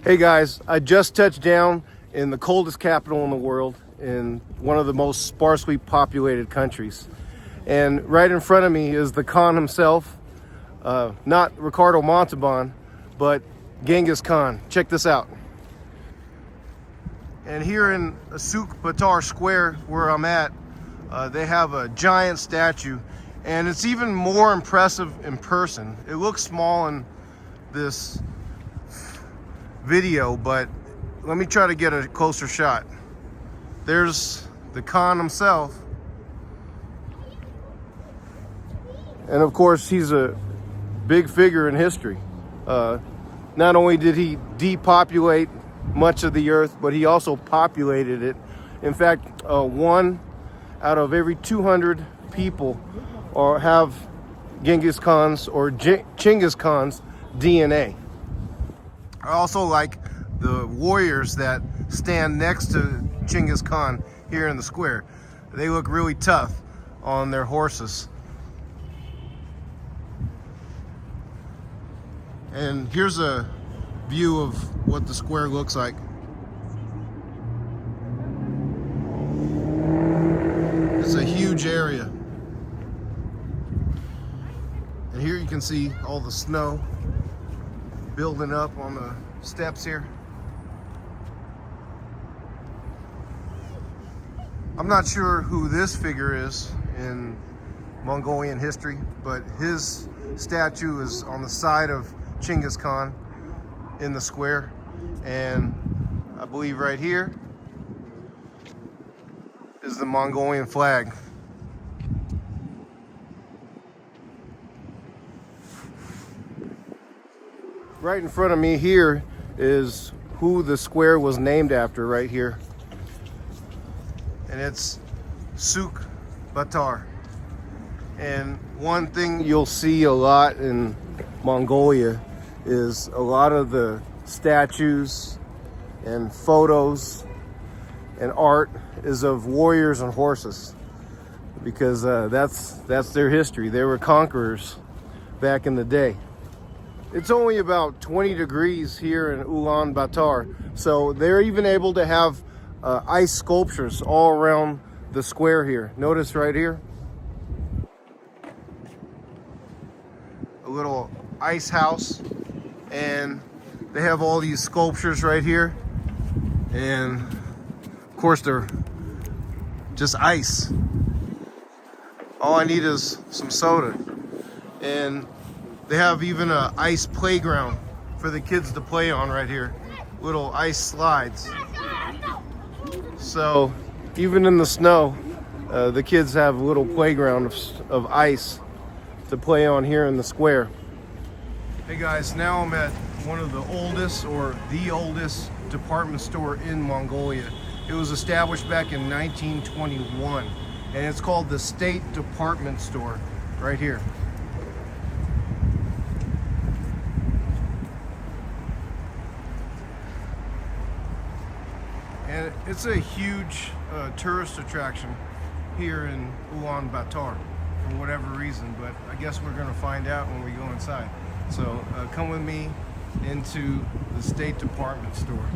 Hey guys, I just touched down in the coldest capital in the world, in one of the most sparsely populated countries. And right in front of me is the Khan himself, not Ricardo Montalban, but Chinggis Khan. Check this out. And here in Sukhbaatar Square, where I'm at, they have a giant statue, and it's even more impressive in person. It looks small in this video, but let me try to get a closer shot. There's the Khan himself, and of course he's a big figure in history. Not only did he depopulate much of the earth, but he also populated it. In fact, 1 out of every 200 people have Chinggis Khan's or Chinggis Khan's DNA. I also like the warriors that stand next to Chinggis Khan here in the square. They look really tough on their horses. And here's a view of what the square looks like. It's a huge area. And here you can see all the snow building up on the steps here. I'm not sure who this figure is in Mongolian history, but his statue is on the side of Chinggis Khan in the square. And I believe right here is the Mongolian flag. Right in front of me here is who the square was named after right here. And it's Sukhbaatar. And one thing you'll see a lot in Mongolia is a lot of the statues and photos and art is of warriors on horses, because that's their history. They were conquerors back in the day. It's only about 20 degrees here in Ulaanbaatar, so they're even able to have ice sculptures all around the square here. Notice right here, a little ice house, and they have all these sculptures right here, and of course they're just ice. All I need is some soda. And they have even an ice playground for the kids to play on right here. Little ice slides. So even in the snow, the kids have a little playground of ice to play on here in the square. Hey guys, now I'm at one of the oldest, or the oldest, department store in Mongolia. It was established back in 1921, and it's called the State Department Store right here. And it's a huge tourist attraction here in Ulaanbaatar for whatever reason, but I guess we're gonna find out when we go inside. So come with me into the State Department Store.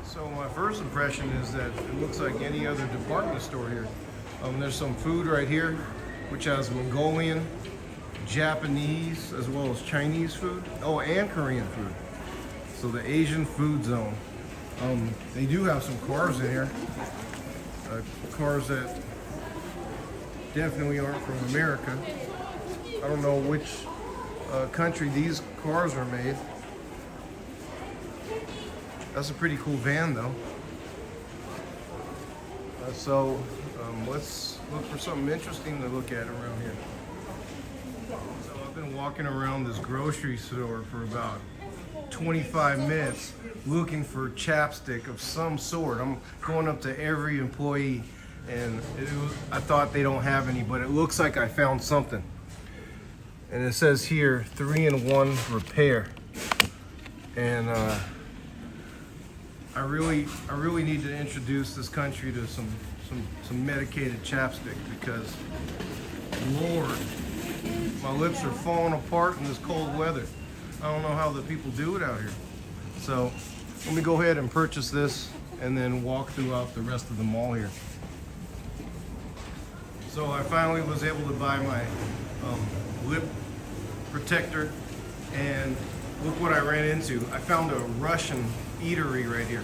So my first impression is that it looks like any other department store here. There's some food right here, which has Mongolian, Japanese, as well as Chinese food. Oh, and Korean food. So the Asian food zone. They do have some cars in here. Cars that definitely aren't from America. I don't know which country these cars are made. That's a pretty cool van though. So let's look for something interesting to look at around here. So I've been walking around this grocery store for about 25 minutes looking for chapstick of some sort. I'm going up to every employee, and I thought they don't have any, but it looks like I found something. And it says here 3-in-1 repair. And I really need to introduce this country to some some medicated chapstick because, Lord, my lips are falling apart in this cold weather. I don't know how the people do it out here. So let me go ahead and purchase this and then walk throughout the rest of the mall here. So I finally was able to buy my lip protector, and look what I ran into. I found a Russian eatery right here.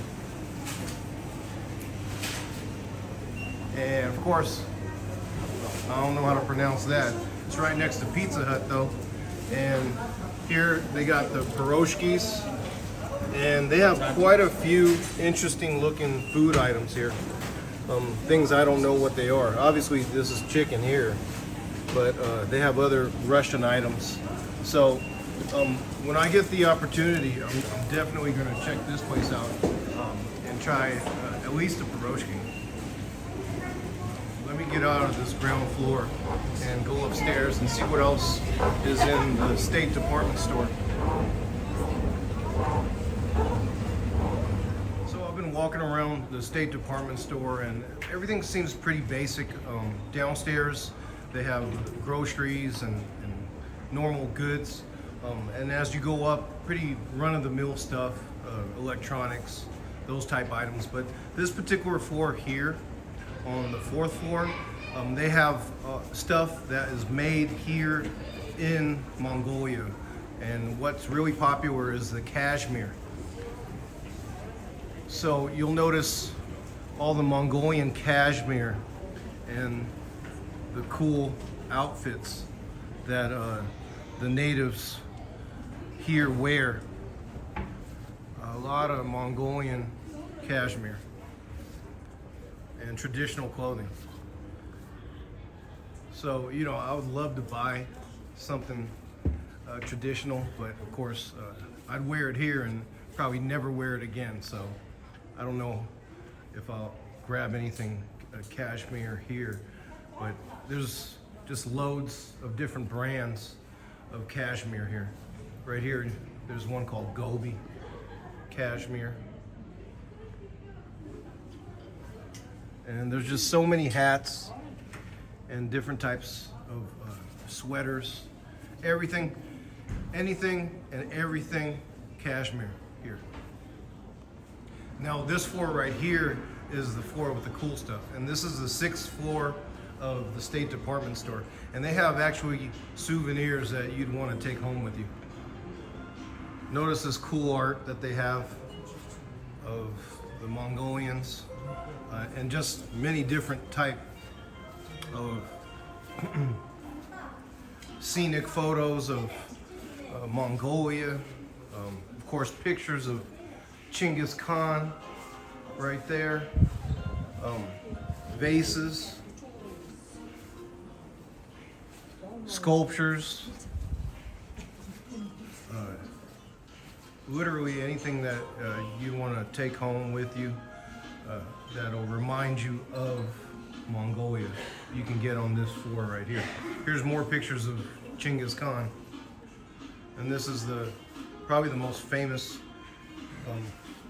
And of course, I don't know how to pronounce that. It's right next to Pizza Hut though. And here they got the pierogies, and they have quite a few interesting looking food items here. Things I don't know what they are. Obviously this is chicken here, but they have other Russian items. So when I get the opportunity, I'm definitely going to check this place out and try at least a pierogi. Let me get out of this ground floor and go upstairs and see what else is in the State Department store. So I've been walking around the State Department store and everything seems pretty basic. Downstairs they have groceries and normal goods. And as you go up, pretty run-of-the-mill stuff, electronics, those type items. But this particular floor here, on the 4th floor, they have stuff that is made here in Mongolia. And what's really popular is the cashmere. So you'll notice all the Mongolian cashmere and the cool outfits that the natives here wear. A lot of Mongolian cashmere and traditional clothing. So, you know, I would love to buy something traditional, but of course I'd wear it here and probably never wear it again. So I don't know if I'll grab anything cashmere here, but there's just loads of different brands of cashmere here. Right here, there's one called Gobi cashmere. And there's just so many hats and different types of sweaters, everything, anything and everything cashmere here. Now this floor right here is the floor with the cool stuff, and this is the 6th floor of the State Department store, and they have actually souvenirs that you'd want to take home with you. Notice this cool art that they have of the Mongolians, and just many different type of scenic photos of Mongolia. Of course, pictures of Chinggis Khan right there. Vases, sculptures, literally anything that you want to take home with you that'll remind you of Mongolia, you can get on this floor right here. Here's more pictures of Chinggis Khan, and this is probably the most famous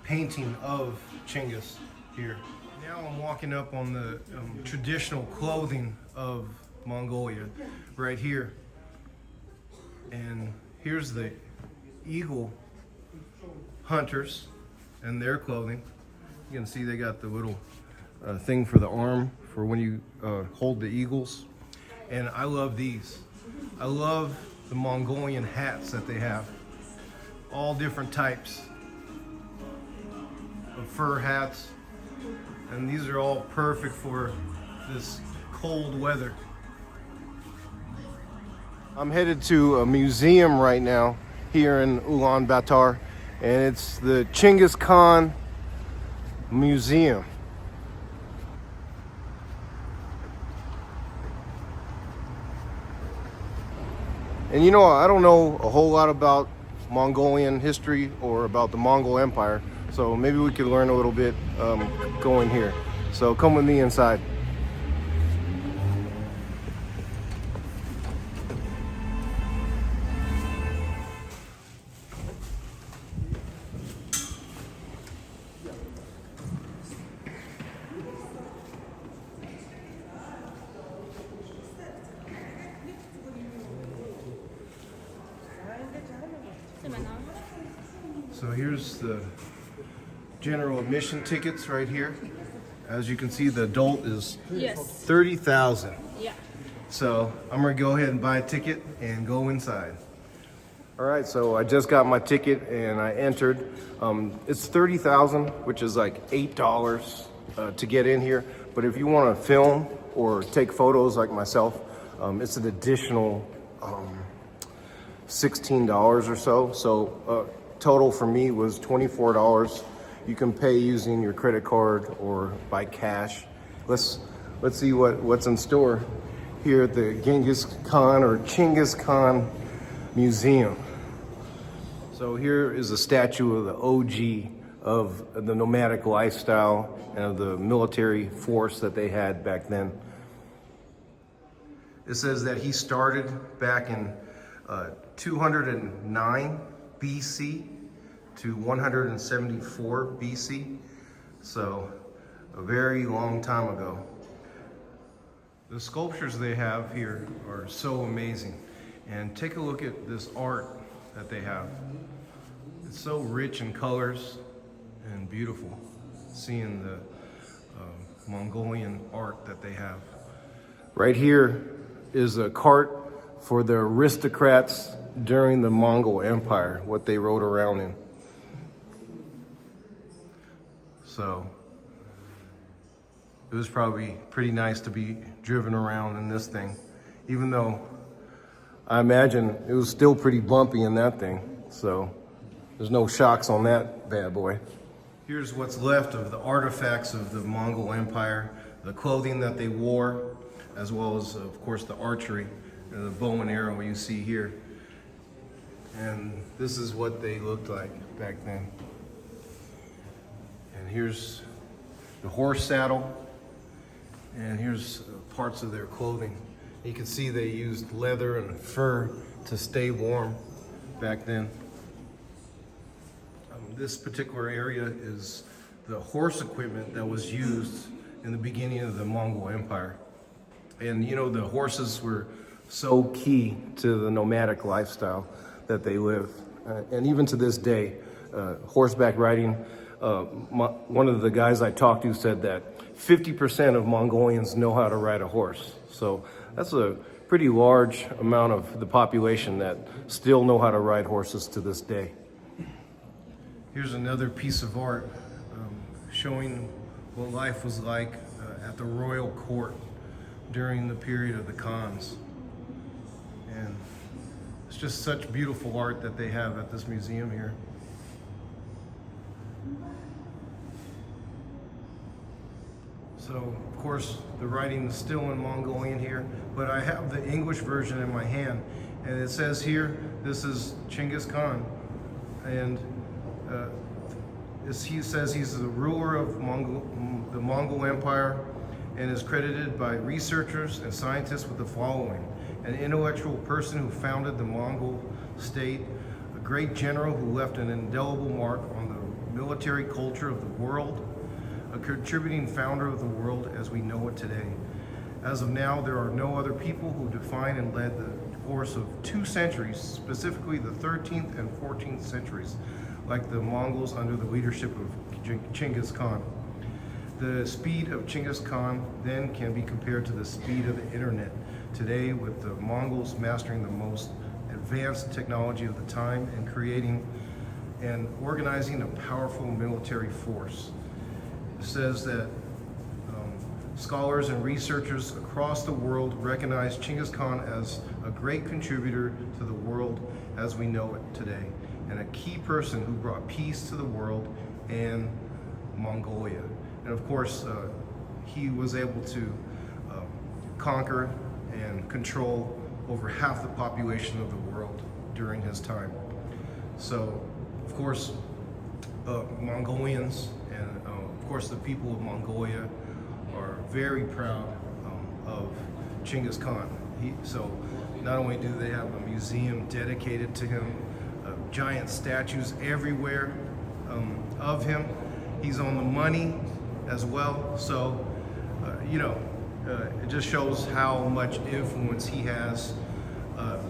painting of Chinggis here. Now I'm walking up on the traditional clothing of Mongolia right here, and here's the eagle hunters and their clothing. You can see they got the little thing for the arm for when you hold the eagles, and I love these. I love the Mongolian hats that they have, all different types of fur hats, and these are all perfect for this cold weather. I'm headed to a museum right now here in Ulaanbaatar, and it's the Chinggis Khaan Museum. And you know, I don't know a whole lot about Mongolian history or about the Mongol Empire, so maybe we could learn a little bit going here. So come with me inside. So here's the general admission tickets right here. As you can see, the adult is 30,000. Yeah. So I'm gonna go ahead and buy a ticket and go inside. All right, so I just got my ticket and I entered. It's 30,000, which is like $8 to get in here. But if you want to film or take photos like myself, it's an additional $16 or so. So total for me was $24. You can pay using your credit card or by cash. Let's see what's in store here at the Chinggis Khan or Chinggis Khaan Museum. So here is a statue of the OG of the nomadic lifestyle and of the military force that they had back then. It says that he started back in 209 BC to 174 BC. So a very long time ago. The sculptures they have here are so amazing. And take a look at this art that they have. It's so rich in colors and beautiful, seeing the Mongolian art that they have. Right here is a cart for the aristocrats during the Mongol Empire, what they rode around in. So it was probably pretty nice to be driven around in this thing, even though I imagine it was still pretty bumpy in that thing. So there's no shocks on that bad boy. Here's what's left of the artifacts of the Mongol Empire, the clothing that they wore, as well as, of course, the archery, and the bow and arrow you see here. And this is what they looked like back then. And here's the horse saddle, and here's parts of their clothing. You can see they used leather and fur to stay warm back then. This particular area is the horse equipment that was used in the beginning of the Mongol Empire. And you know, the horses were so key to the nomadic lifestyle that they live. And even to this day, horseback riding, one of the guys I talked to said that 50% of Mongolians know how to ride a horse. So that's a pretty large amount of the population that still know how to ride horses to this day. Here's another piece of art showing what life was like at the royal court during the period of the Khans. And it's just such beautiful art that they have at this museum here. So, of course, the writing is still in Mongolian here, but I have the English version in my hand, and it says here, this is Chinggis Khan, and he says he's the ruler of the Mongol Empire and is credited by researchers and scientists with the following: an intellectual person who founded the Mongol state, a great general who left an indelible mark on the military culture of the world, a contributing founder of the world as we know it today. As of now, there are no other people who defined and led the course of 2 centuries, specifically the 13th and 14th centuries, like the Mongols under the leadership of Chinggis Khan. The speed of Chinggis Khan then can be compared to the speed of the internet today, with the Mongols mastering the most advanced technology of the time and creating and organizing a powerful military force. It says that scholars and researchers across the world recognize Chinggis Khan as a great contributor to the world as we know it today, and a key person who brought peace to the world and Mongolia. And of course, he was able to conquer and control over half the population of the world during his time. So, of course, Mongolians and of course the people of Mongolia are very proud of Chinggis Khan. So not only do they have a museum dedicated to him, giant statues everywhere of him, he's on the money as well. So, it just shows how much influence he has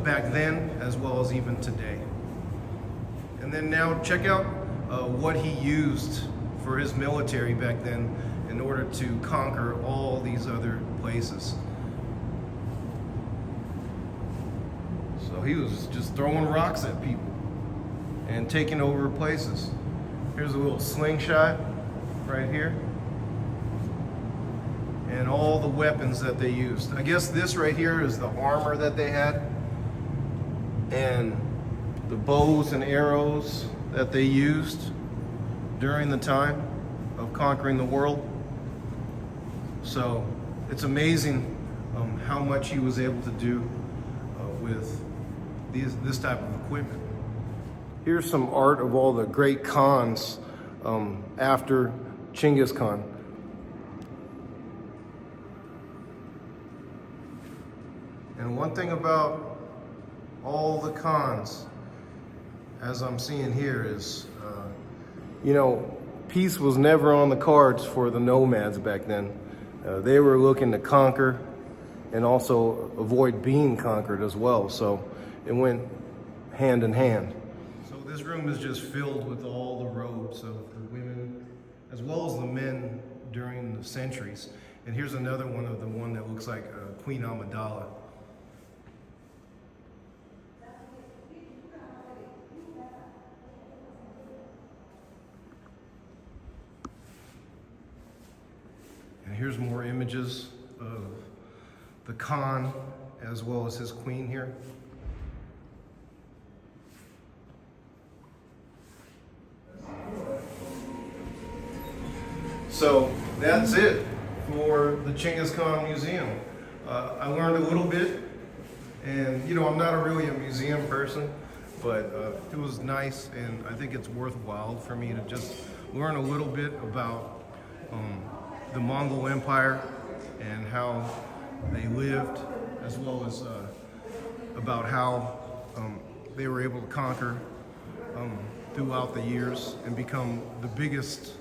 back then as well as even today. And then now check out what he used for his military back then in order to conquer all these other places. So he was just throwing rocks at people and taking over places. Here's a little slingshot right here. And all the weapons that they used. I guess this right here is the armor that they had. And the bows and arrows that they used during the time of conquering the world. So it's amazing how much he was able to do with this type of equipment. Here's some art of all the great Khans after Chinggis Khan. And one thing about all the Khans, as I'm seeing here, is, you know, peace was never on the cards for the nomads back then. They were looking to conquer and also avoid being conquered as well. So it went hand in hand. So this room is just filled with all the robes of the women as well as the men during the centuries. And here's another one of the one that looks like Queen Amidala. And here's more images of the Khan as well as his queen here. So that's it for the Chinggis Khan Museum. I learned a little bit, and you know, I'm not really a museum person, but it was nice, and I think it's worthwhile for me to just learn a little bit about the Mongol Empire and how they lived, as well as about how they were able to conquer throughout the years and become the biggest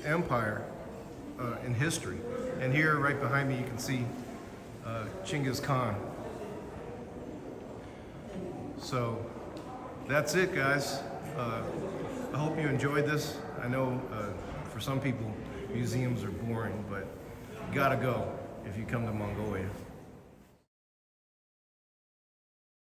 empire in history. And here, right behind me, you can see Chinggis Khan. So that's it, guys. I hope you enjoyed this. I know for some people, museums are boring, but you gotta go if you come to Mongolia.